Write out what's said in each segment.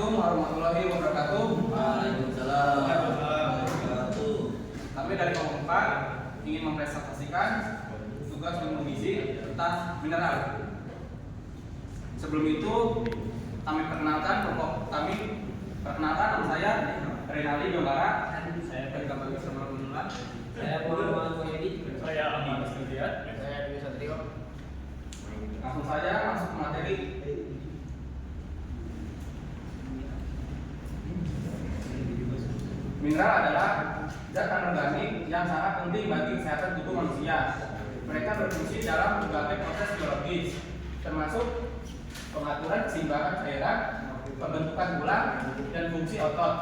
Assalamualaikum warahmatullahi wabarakatuh. Waalaikumsalam warahmatullahi wabarakatuh. Kami dari kelompok 4 ingin mempresentasikan tugas ilmu gizi tentang mineral. Sebelum itu kami perkenalkan nama saya Renaldi Donggara. Saya dari Kabupaten Samarinda. Saya Muhammad Muhyidi. Saya Ahmad Sudiat. Saya Dwi Satrio. Langsung saja masuk ke materi. Mineral adalah zat anorganik yang sangat penting bagi kesehatan tubuh manusia. Mereka berfungsi dalam berbagai proses biologis, termasuk pengaturan keseimbangan cairan, pembentukan tulang, dan fungsi otot.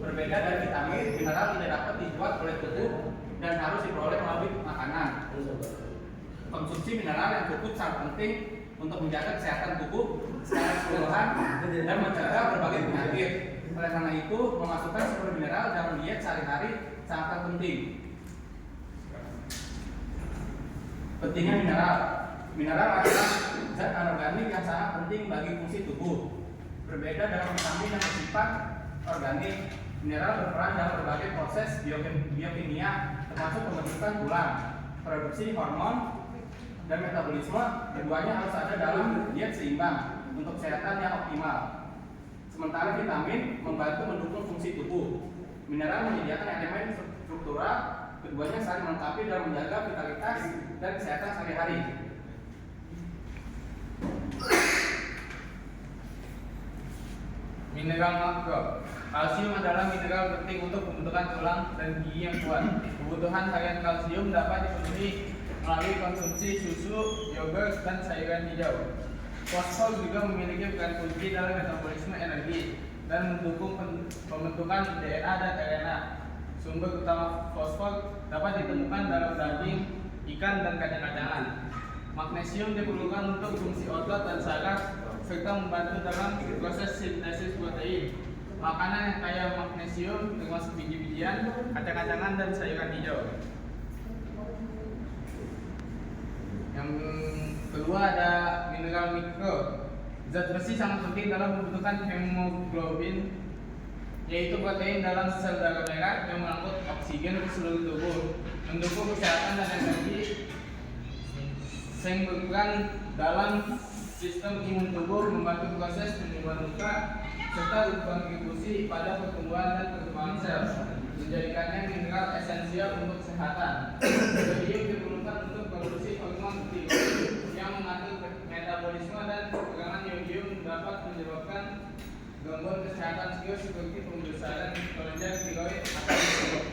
Berbeda dari vitamin, mineral tidak dapat dibuat oleh tubuh dan harus diperoleh melalui makanan. Konsumsi mineral yang cukup sangat penting untuk menjaga kesehatan tubuh secara keseluruhan dan mencegah berbagai penyakit. Oleh karena itu, memasukkan sumber mineral dalam diet sehari-hari sangat penting. Pentingnya mineral. Mineral adalah zat anorganik yang sangat penting bagi fungsi tubuh. Berbeda dengan vitamin yang bersifat organik, mineral berperan dalam berbagai proses biokimia, termasuk pembentukan tulang, produksi hormon, dan metabolisme. Keduanya harus ada dalam diet seimbang untuk kesehatan yang optimal. Sementara vitamin membantu mendukung fungsi tubuh. Mineral menyediakan elemen struktural, keduanya saling melengkapi dalam menjaga vitalitas dan kesehatan sehari-hari. Mineral makro. Kalsium adalah mineral penting untuk pembentukan tulang dan gigi yang kuat. Kebutuhan harian kalsium dapat dipenuhi melalui konsumsi susu, yogurt, dan sayuran hijau. Fosfor juga memiliki peran kunci dalam metabolisme energi dan mendukung pembentukan DNA dan RNA. Sumber utama fosfor dapat ditemukan dalam daging, ikan, dan kacang-kacangan. Magnesium diperlukan untuk fungsi otot dan saraf serta membantu dalam proses sintesis protein. Makanan yang kaya magnesium termasuk biji-bijian, kacang-kacangan, dan sayuran hijau. Yang kedua ada mineral mikro. Zat besi sangat penting dalam pembentukan hemoglobin, yaitu protein dalam sel darah merah yang mengangkut oksigen ke seluruh tubuh, mendukung kesehatan dan energi, yang berperan dalam sistem imun tubuh, membantu proses penyembuhan luka, serta berkontribusi pada pertumbuhan dan perkembangan sel, menjadikannya mineral esensial untuk kesehatan. Sodium diperlukan untuk produksi hormon tiroid yang mengatur metabolisme, dan kekurangan yodium dapat menyebabkan gangguan kesehatan serius seperti pembesaran kelenjar tiroid atau tiroid.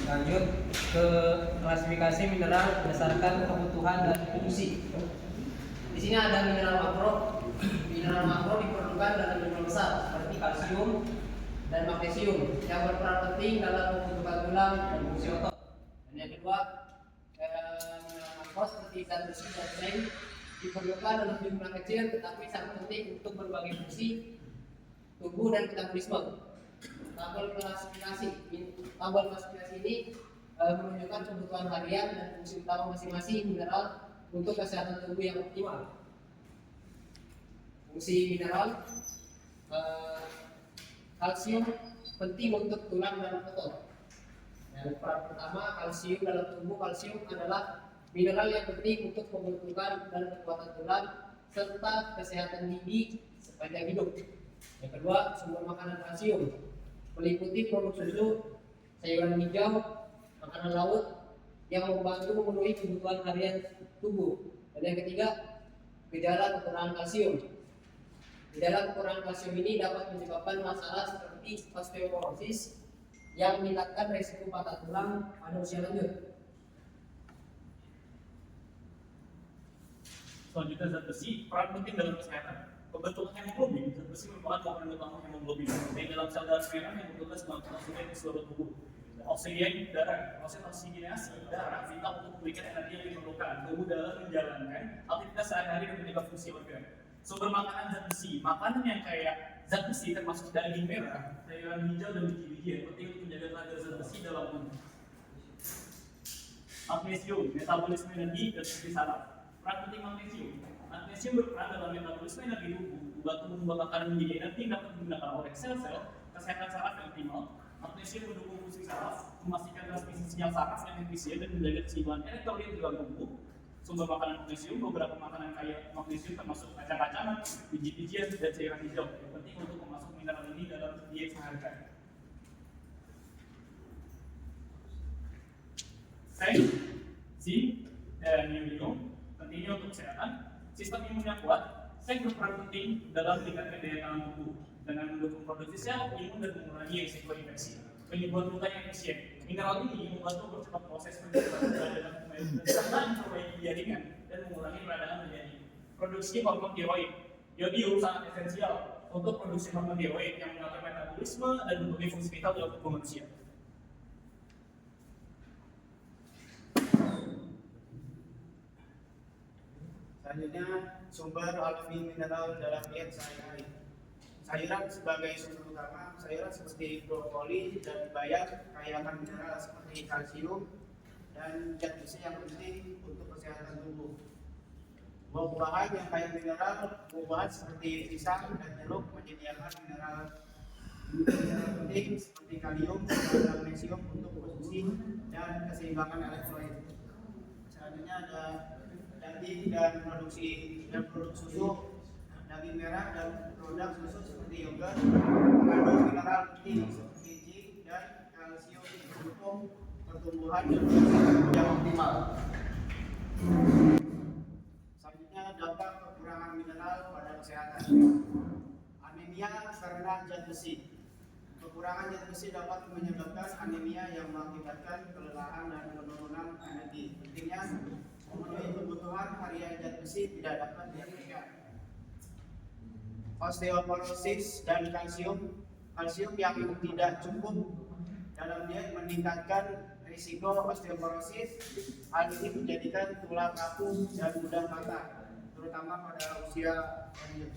Lanjut ke klasifikasi mineral berdasarkan kebutuhan dan fungsi. Di sini ada mineral makro. Mineral makro diperlukan dalam jumlah besar seperti kalsium dan magnesium yang berperan penting dalam pembentukan tulang dan fungsi otot. Dan yang kedua, mineral makro seperti zat besi dan seng diperlukan dalam jumlah kecil tetapi sangat penting untuk berbagai fungsi tubuh dan metabolisme. Tabel klasifikasi ini menunjukkan kebutuhan harian dan fungsi utama masing-masing mineral untuk kesehatan tubuh yang optimal. Fungsi mineral, kalsium penting untuk tulang dan otot. Yang pertama, kalsium dalam tubuh. Kalsium adalah mineral yang penting untuk pembentukan dan kekuatan tulang serta kesehatan gigi sepanjang hidup. Yang kedua, sumber makanan kalsium meliputi produk susu, sayuran hijau, makanan laut yang membantu memenuhi kebutuhan harian tubuh. Dan yang ketiga, gejala kekurangan kalsium. Gejala kekurangan kalsium ini dapat menyebabkan masalah seperti osteoporosis yang meningkatkan risiko patah tulang pada usia lanjut. Selanjutnya zat besi peran penting dalam kesehatan. Pembentukan hemoglobin, zat besi merupakan komponen utama hemoglobin. Yang dalam sel darah merah yang bertugas melakukan oksigen ke seluruh tubuh. Oksigen darah, proses oksigenasi darah vital untuk memberikan energi yang diperlukan tubuh dalam menjalankan aktivitas sehari-hari dan menjaga fungsi organ. Sumber makanan zat besi, makanan yang kayak zat besi termasuk daging merah, sayuran hijau, dan biji-bijian penting untuk menjaga kadar zat besi dalam tubuh. Magnesium, metabolisme energi dan fungsi saraf. Peran penting magnesium. Magnesium berperan dalam metabolisme energi tubuh, membantu mengubah makanan menjadi energi yang dapat digunakan oleh sel-sel. Kesehatan saraf yang optimal. Magnesium mendukung fungsi saraf, memastikan transmisi sinyal saraf yang efisien dan menjaga keseimbangan elektrolit di dalam tubuh. Sumber makanan magnesium, beberapa makanan kaya magnesium termasuk kacang-kacangan, biji-bijian, dan cairan hijau. Yang penting untuk memasuk mineral ini dalam diet sehari-hari. Seng, zinc, dan ionium pentingnya untuk kesehatan. Sistem imun yang kuat, seng berperan penting dalam meningkatkan daya tahan tubuh dengan mendukung produksi sel imun dan mengurangi risiko infeksi. Penyembuhan luka yang efisien. Mineral ini membantu mempercepat proses penyembuhan luka dengan memperbaiki jaringan dan mengurangi peradangan terjadi. Produksi hormon tiroid. Yodium sangat esensial untuk produksi hormon tiroid yang mengatur metabolisme dan memenuhi fungsi vital dalam tubuh manusia. Selanjutnya, sumber alami mineral dalam diet sehari-hari. Sayuran sebagai sumber utama, sayuran seperti brokoli dan bayam kaya akan mineral seperti kalsium dan zat besi yang penting untuk kesehatan tubuh. Buah-buahan yang kaya mineral, buah-buahan seperti pisang dan jeruk menyediakan mineral penting seperti kalium dan magnesium untuk fungsi dan keseimbangan elektrolit. Selanjutnya ada daging dan produk susu, daging merah dan produk susu seperti yogurt mengandung mineral penting seperti zinc dan kalsium mendukung pertumbuhan dan tubuh yang optimal. Selanjutnya, dampak kekurangan mineral pada kesehatan. Anemia karena zat besi. Kekurangan zat besi dapat menyebabkan anemia yang mengakibatkan kelelahan dan penurunan energi. Pentingnya memenuhi kebutuhan harian zat besi tidak dapat diabaikan. Osteoporosis dan kalsium yang tidak cukup dalam diet meningkatkan risiko osteoporosis. Hal ini menjadikan tulang rapuh dan mudah patah, terutama pada usia lanjut.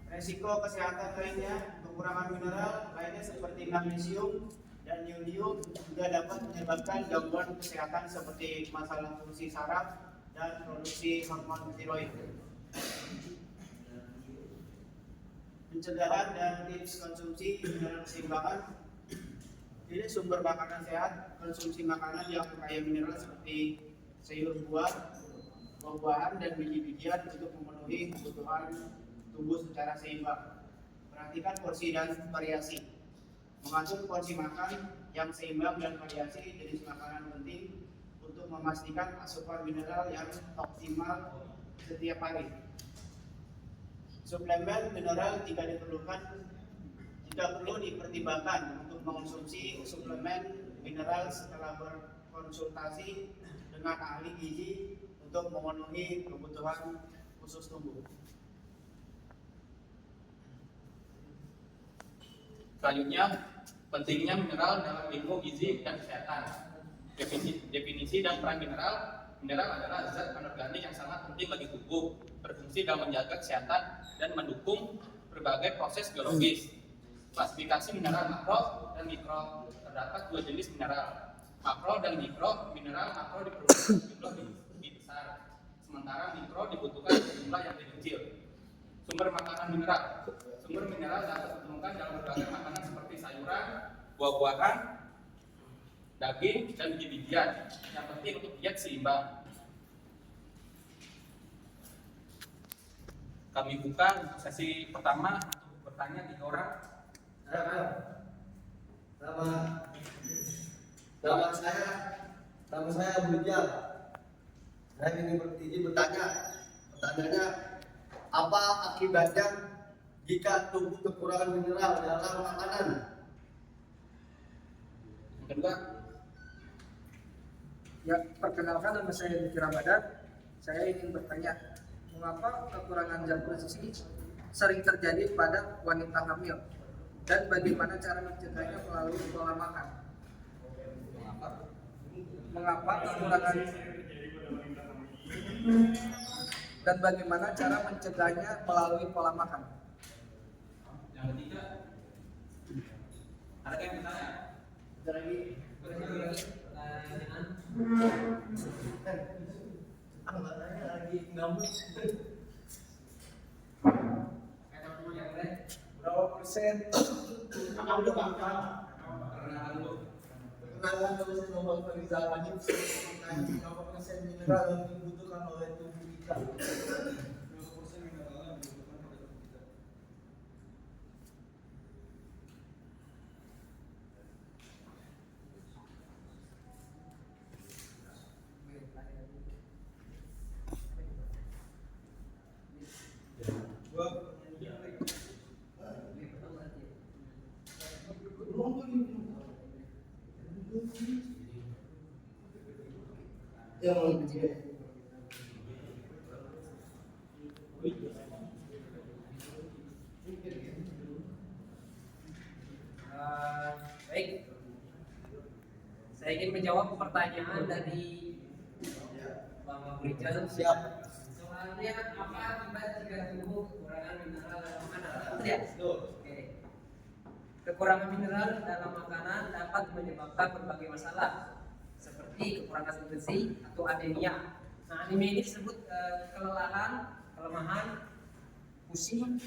Risiko kesehatan lainnya, kekurangan mineral lainnya seperti magnesium dan ionium juga dapat menyebabkan gangguan kesehatan seperti masalah fungsi saraf dan produksi hormon tiroid. Pencegahan dan tips konsumsi mineral keseimbangan. Jadi sumber makanan sehat, konsumsi makanan yang kaya mineral seperti sayur buah, buah-buahan dan biji-bijian untuk memenuhi kebutuhan tubuh secara seimbang. Perhatikan porsi dan variasi. Mengatur porsi makan yang seimbang dan variasi jenis makanan penting untuk memastikan asupan mineral yang optimal setiap hari. Suplemen mineral jika diperlukan, jika perlu dipertimbangkan untuk mengonsumsi suplemen mineral setelah berkonsultasi dengan ahli gizi untuk memenuhi kebutuhan khusus tubuh. Selanjutnya, pentingnya mineral dalam ilmu gizi dan kesehatan. Definisi dan peran mineral. Mineral adalah zat anorganik yang sangat penting bagi tubuh, berfungsi dalam menjaga kesehatan dan mendukung berbagai proses biologis. Klasifikasi mineral makro dan mikro. Terdapat dua jenis mineral, makro dan mikro. Mineral makro diperlukan jumlah lebih besar, sementara mikro dibutuhkan jumlah yang lebih kecil. Sumber makanan mineral. Sumber mineral dapat ditemukan dalam berbagai makanan seperti sayuran, buah-buahan, daging, dan biji-bijian. Yang penting untuk diet seimbang. Kami buka sesi pertama untuk bertanya 3 orang. Nama saya Bujal. Saya ingin bertanya. Pertanyaannya, apa akibatnya jika tubuh kekurangan mineral dalam makanan? Yang kedua, Ya, perkenalkan nama saya Diki Ramadan. Saya ingin bertanya, mengapa kekurangan zat besi sering terjadi pada wanita hamil dan bagaimana cara mencegahnya melalui pola makan? Mengapa kekurangan dan bagaimana cara mencegahnya melalui pola makan? yang ketiga, ada yang bertanya? Ada lagi? Katanya lagi ngambek. Berapa persen? Udah makan. Perkenalan kalau saya Muhammad Farizal Anif, berapa persen mineral yang dibutuhkan oleh tubuh kita? Yang lebih Baik, saya ingin menjawab pertanyaan dari Bang Rijal. siap. Soalnya apa akibat jika tubuh kekurangan mineral dalam makanan? Betul ya? Oke. Kekurangan mineral dalam makanan dapat menyebabkan berbagai masalah seperti kekurangan zat besi atau anemia. Nah, anemia ini disebut kelelahan, kelemahan, pusing,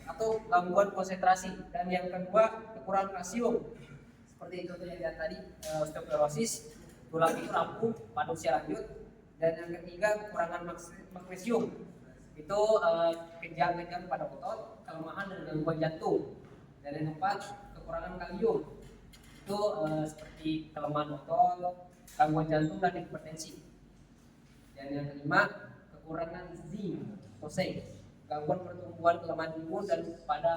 atau gangguan konsentrasi. Dan yang kedua, kekurangan kalsium. Seperti contohnya lihat tadi, osteoporosis, tulang itu rapuh pada usia lanjut. Dan yang ketiga, kekurangan magnesium. Itu kejang-kejang pada otot, kelemahan dan gangguan jantung. Dan yang keempat, kekurangan kalium. Itu seperti kelemahan otot, gangguan jantung dan hipertensi. Dan yang kelima, kekurangan zinc, gangguan pertumbuhan kelemahan imun dan pada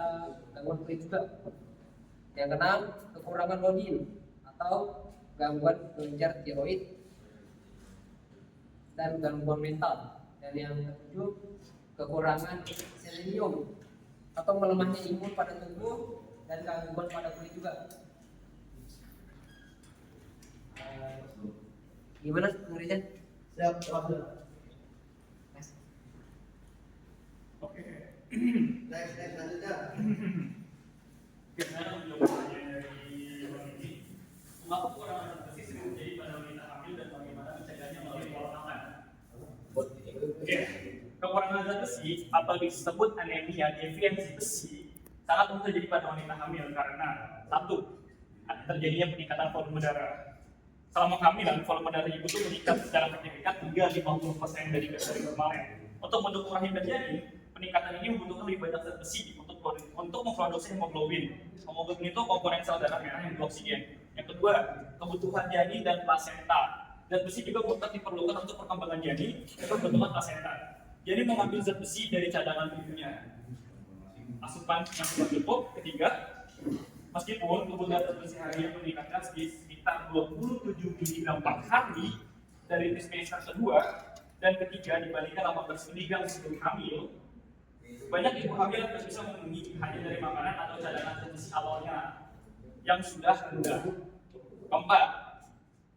gangguan kulit juga. Yang keenam, kekurangan iodin atau gangguan kelenjar tiroid dan gangguan mental. Dan yang ketujuh, kekurangan selenium atau melemahnya imun pada tubuh dan gangguan pada kulit juga. Gimana pengertian? Siap, Pak. Oke. Next, lanjutnya. Bagaimana menjawab pertanyaan dari Bang ini? Mengapa kekurangan zat besi sering terjadi pada wanita hamil dan bagaimana mencegahnya melalui pola makan? Oke. Kekurangan zat besi atau disebut anemia defiensi besi sangat umum terjadi pada wanita hamil karena satu, terjadinya peningkatan volume darah. Selama kehamilan, volume darah ibu itu meningkat secara signifikan hingga 50% dari normalnya. Untuk mendukung rahim terjadi, peningkatan ini membutuhkan lebih banyak zat besi untuk memproduksi hemoglobin. Hemoglobin itu komponen sel darah merah yang beroksigen. Yang kedua, kebutuhan janin dan plasenta. Zat besi juga mutlak diperlukan untuk perkembangan janin dan pembentukan plasenta. Janin mengambil zat besi dari cadangan tubuhnya. Asupan yang sudah cukup. Ketiga, meskipun kebutuhan zat besi harian meningkatkan sekitar 27 mg per hari dari trimester kedua dan ketiga dibandingkan 18 mg sebelum hamil, banyak ibu hamil tidak bisa memenuhi hanya dari makanan atau cadangan zat besi awalnya yang sudah rendah. Keempat,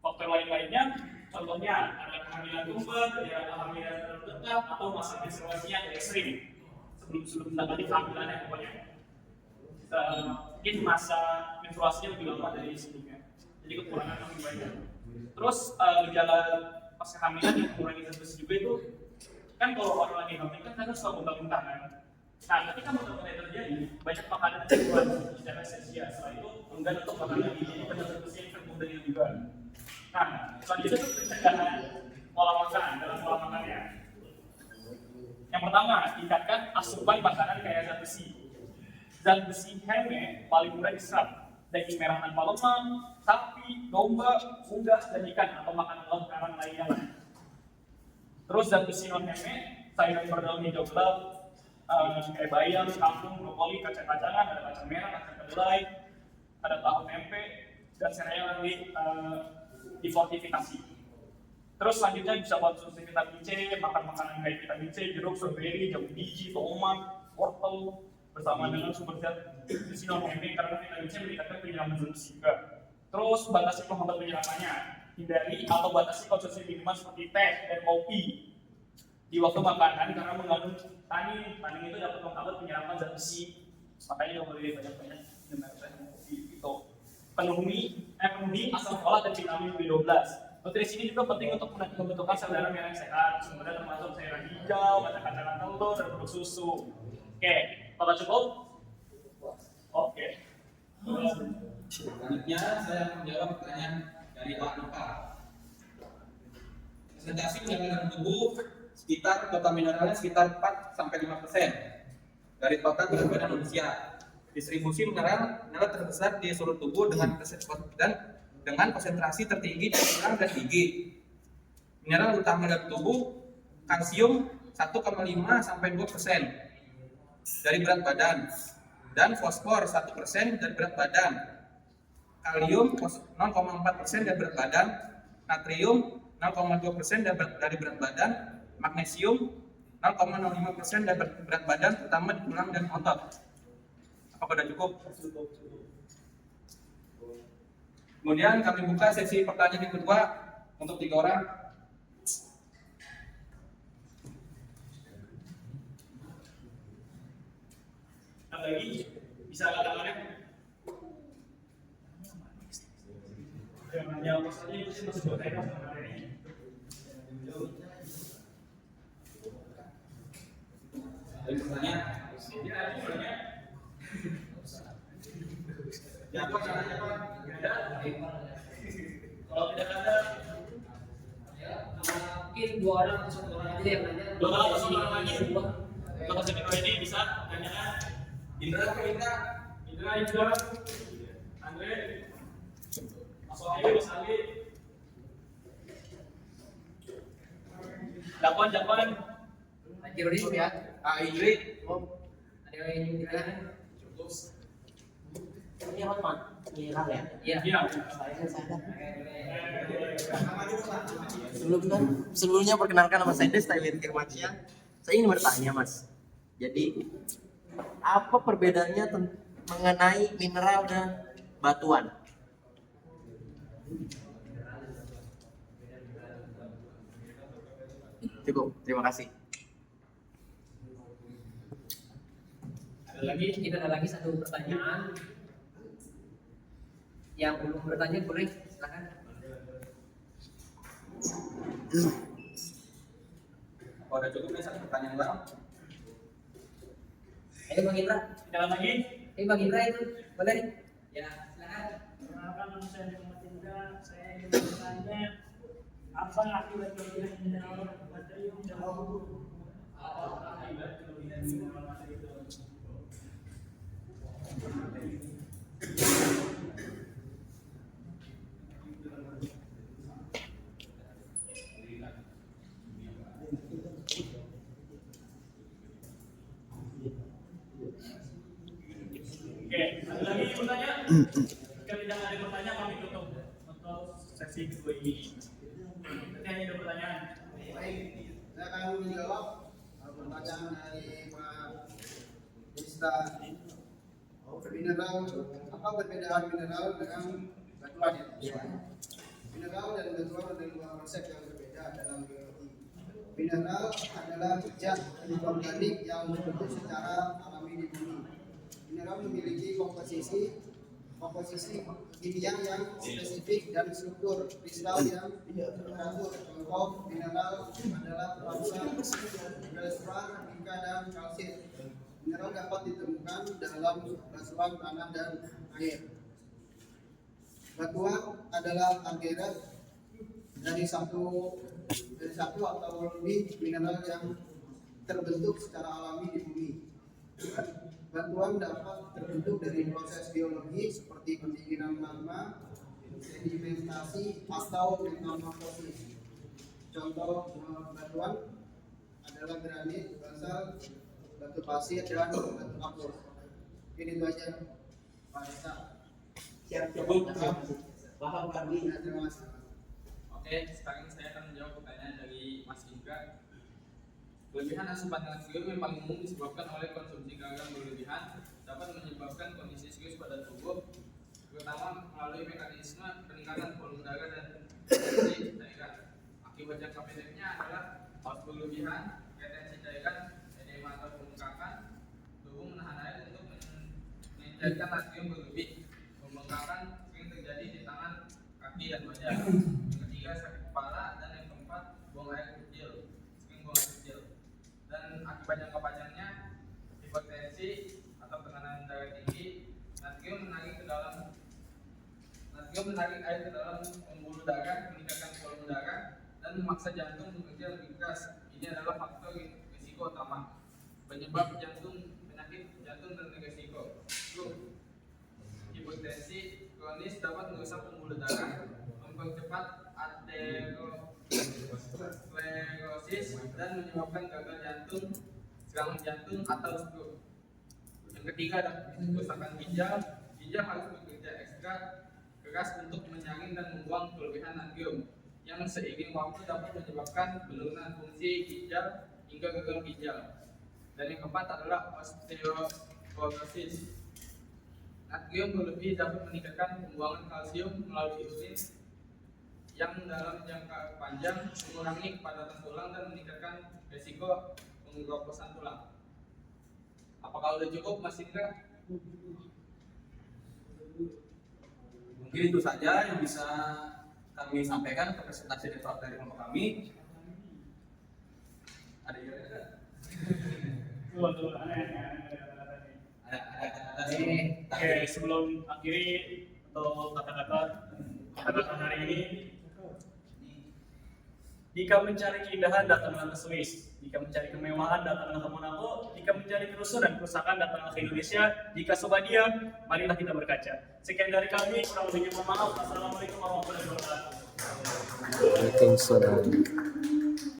faktor lainnya contohnya ada kehamilan tumbuh, ada kehamilan terdekat atau masa menstruasinya yang ekstrim sebelum mendapati kehamilannya pokoknya. Mungkin masa menstruasinya lebih lama dari sebelumnya, jadi kekurangan lebih banyak. Terus gejala pas kehamilan yang mengurangi zat besi juga itu kan kalau orang lagi hamil kan kadang suka muntah-muntah kan. Nah, ketika muntah-muntah terjadi, banyak makanan yang keluar secara sia-sia. Setelah itu enggan untuk makanan ini jadi banyak zat besi yang termuntahnya juga. Nah, selanjutnya itu pencegahan pola makan dalam pola makannya. Yang pertama, tingkatkan asupan makanan kaya zat besi. Zat besi heme paling mudah diserap. Daging merah tanpa lemak, sapi, domba, unggas, dan ikan atau makanan laut karang lainnya. Terus zat besi non heme, sayuran berdaun hijau gelap, kayak bayam, kangkung, brokoli, kacang-kacangan, ada kacang merah, kacang kedelai, ada tahu tempe, dan sereal yang difortifikasi. Terus selanjutnya bisa konsumsi vitamin C, makan makanan kayak vitamin C, jeruk, strawberry, jambu biji, tomat, wortel, bersama dengan sumber zat besi non heme karena vitamin C meningkatkan penyerapan zat besi juga. Terus batasi penghambat penyerapannya, hindari atau batasi konsumsi minuman seperti teh dan kopi di waktu makanan karena mengandung tanin. Tanin itu dapat menghambat penyerapan zat besi, makanya nggak boleh banyak-banyak minum teh dan kopi gitu. Penuhi asam folat dan vitamin B12. Nutrisi ini juga penting untuk membentukkan sel darah merah yang sehat. Sumbernya termasuk sayuran hijau, kacang-kacangan telur, dan produk susu. Oke, apakah cukup? Oke. Selanjutnya saya menjawab pertanyaan dari Pak Luka. Presentasi mineral tubuh sekitar total mineralnya sekitar 4-5% dari total berat badan manusia. Distribusi mineral terbesar di seluruh tubuh dengan konsentrasi tertinggi di tulang dan gigi. Mineral utama dalam tubuh kalsium 1,5-2% dari berat badan dan fosfor 1% dari berat badan. Kalium 0,4% dari berat badan, natrium 0,2% dari berat badan, magnesium 0,05% dari berat badan, terutama di tulang dan otot. Apakah sudah cukup? Kemudian kami buka sesi pertanyaan yang kedua untuk 3 orang. Ada lagi? Bisa katakannya? Yang apa saja itu sih masih bertanya sama ini. Ada pertanyaan? Ya, Pak, caranya, Pak? Kalau tidak ada, Mungkin 2 orang atau 1 orang aja yang nanya. 2 orang atau 1 orang lagi. Untuk sesi ini bisa tanyakan. Indra, Indra, Andre, Mas Wahyu, Mas Ali. Jakwan. Kironis ya. Ingrid, Ada yang ingin ditanya? Ini apa? Mineral ya? Iya. Iya. Sebelumnya perkenalkan nama saya Tyler Firmansyah. Saya ingin bertanya, Mas. Jadi apa perbedaannya mengenai mineral dan batuan? Cukup, terima kasih. Kita ada lagi 1 pertanyaan. Yang belum bertanya boleh silakan. Apakah cukup nih 1 pertanyaan bang? Ayo Bang Indra. Jalan lagi. Bang Indra itu boleh? Ya, silakan. Perkenalkan, nama saya Muhammad Indra. Saya ingin bertanya, apa akibat kelebihan mineral natrium dalam tubuh? Apa akibat kelebihan mineral natrium dalam tubuh? Oke, ada lagi yang bertanya? Jika tidak ada pertanyaan, kami tutup untuk sesi kedua ini. Nanti hanya ada pertanyaan. Baik, saya akan menjawab pertanyaan dari Pak Desta. Mineral, apa perbedaan mineral dengan batuan? Mineral dan batuan ada 2 konsep yang berbeda dalam geologi. Mineral adalah zat organik yang terbentuk secara alami di bumi. Mineral memiliki komposisi kimia yang spesifik dan struktur kristal yang teratur. Contoh mineral adalah bauxit, feldspar, mica, dan kalsit. Mineral dapat ditemukan dalam batuan tanah dan air. Batuan adalah agregat dari satu atau lebih mineral yang terbentuk secara alami di bumi. Batuan dapat terbentuk dari proses geologi seperti pendinginan magma, sedimentasi, atau metamorfosis. Contoh batuan adalah granit, basalt, batu pasir, dan batu kapur. Ini itu aja, Pak Desta. Cukup. Paham kami. Terima kasih. Oke, sekarang saya akan menjawab pertanyaan dari Mas Indra. Kelebihan asupan natrium yang paling umum disebabkan oleh konsumsi garam berlebihan dapat menyebabkan kondisi serius pada tubuh, terutama melalui mekanisme peningkatan volume darah dan retensi cairan. Akibat jangka pendeknya adalah haus berlebihan, retensi cairan, edema atau pembengkakan, tubuh menahan air untuk menjadikan natrium berlebih. Pembengkakan sering terjadi di tangan, kaki, dan wajah. Yang ketiga, sakit jangka panjangnya hipertensi atau tekanan darah tinggi, natrium menarik air ke dalam pembuluh darah, meningkatkan volume darah, dan memaksa jantung bekerja lebih keras. Ini adalah faktor risiko utama penyebab penyakit jantung dan risiko. Hipertensi kronis dapat merusak pembuluh darah, mempercepat aterosklerosis, dan menyebabkan gagal jantung, serangan jantung, atau stroke. Yang ketiga adalah kerusakan ginjal. Ginjal harus bekerja ekstra keras untuk menyaring dan membuang kelebihan natrium yang seiring waktu dapat menyebabkan penurunan fungsi ginjal hingga gagal ginjal. Dan yang keempat adalah osteoporosis. Natrium berlebih dapat meningkatkan pembuangan kalsium melalui urin yang dalam jangka panjang mengurangi kepadatan tulang dan meningkatkan risiko penggroposan tulang. Apakah sudah cukup, Mas Indra? Mungkin itu saja yang bisa kami sampaikan ke presentasi dari kelompok kami. Ada yang ada? Tuh, ada Ada nih. Oke, sebelum akhiri atau kata-kata hari ini, jika mencari keindahan datanglah ke Swiss, jika mencari kemewahan datanglah ke Monaco, jika mencari kerusuhan dan kerusakan datanglah ke Indonesia, jika sobat diam, marilah kita berkaca. Sekian dari kami, kurang lebihnya mohon maaf. Assalamualaikum warahmatullahi wabarakatuh. Waalaikumsalam.